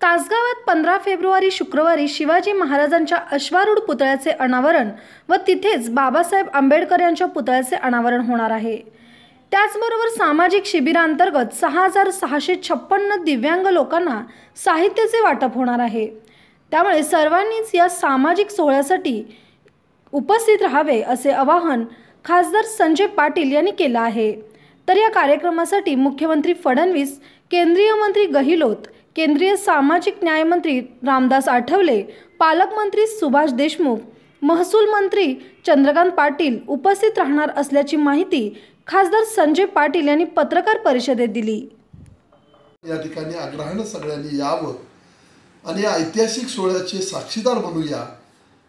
तासगावात 15 February शुक्रवारी शिवाजी महाराजांच्या अश्वारूढ पुतळ्याचे अनावरण व तिथेच बाबासाहेब आंबेडकर यांच्या पुतळ्याचे अनावरण होणार आहे। त्याचबरोबर सामाजिक शिबिरांतर्गत 6656 दिव्यांग लोकांना साहित्याचे वाटप होणार आहे। त्यामुळे सर्वांनीच या सामाजिक सोहळ्यासाठी उपस्थित राहावे असे आवाहन खासदार संजय पाटील यांनी केले आहे। तर या कार्यक्रमासाठी मुख्यमंत्री फडणवीस, केंद्रीय मंत्री गहिलोत, केंद्रीय सामाजिक न्याय मंत्री रामदास आठवले, पालकमंत्री सुभाष देशमुख, महसूल मंत्री चंद्रकांत पाटील उपस्थित राहणार असल्याची माहिती खासदार संजय पाटील यांनी पत्रकार परिषदेत दिली। या ठिकाणी आग्रहाने सगळ्यांनी यावं आणि या ऐतिहासिक सोहळ्याचे साक्षीदार बनूया।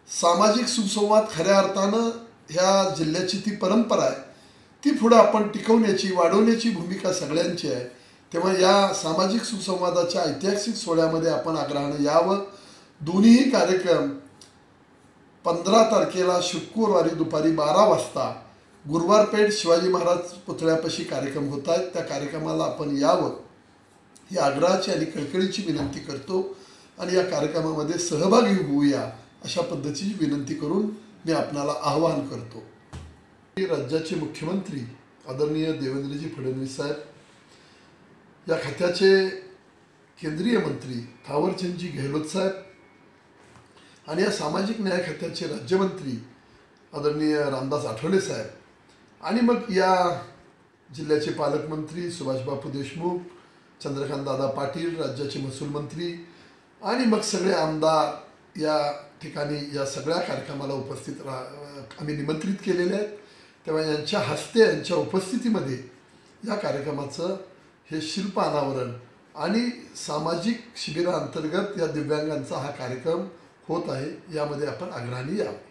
सामाजिक सुसंवाद खऱ्या अर्थानं ह्या जिल्ह्याची ती परंपरा आहे, ती पुढे आपण टिकवण्याची वाढवण्याची भूमिका सगळ्यांची आहे। तेव्हा या सामाजिक सुसंवादाच्या ऐतिहासिक सोहळ्यामध्ये आपण आग्रहाने यावं। दोन्ही कार्यक्रम 15 तारखेला शुक्रवारी दुपारी 12 वाजता गुरुवारपेठ शिवाजी महाराज पुतळ्यापाशी कार्यक्रम होत आहेत। त्या कार्यक्रमाला आपण यावं ही आग्रहाची आणि कळकळीची विनंती करतो आणि या कार्यक्रमामध्ये सहभागी होऊया अशा पद्धतीची विनंती करून मी आपणाला आवाहन करतो। राज्याचे मुख्यमंत्री आदरणीय देवेंद्रजी फडणवीस साहेब, या खात्याचे केंद्रीय मंत्री थावरचंदजी गेहलोत साहेब आणि या सामाजिक न्याय खात्याचे राज्यमंत्री आदरणीय रामदास आठवले साहेब आणि मग या जिल्ह्याचे पालकमंत्री सुभाषबापू देशमुख, चंद्रकांत दादा पाटील, राज्याचे महसूल मंत्री आणि मग सगळे आमदार या ठिकाणी या सगळ्या कार्यक्रमाला उपस्थित आम्ही निमंत्रित केलेले आहेत। तेव्हा यांच्या हस्ते यांच्या उपस्थितीमध्ये या कार्यक्रमाचं हे शिल्प अनावरण आणि सामाजिक शिबिरांतर्गत या दिव्यांगांचा हा कार्यक्रम होत आहे। यामध्ये आपण आग्रहाने यावं।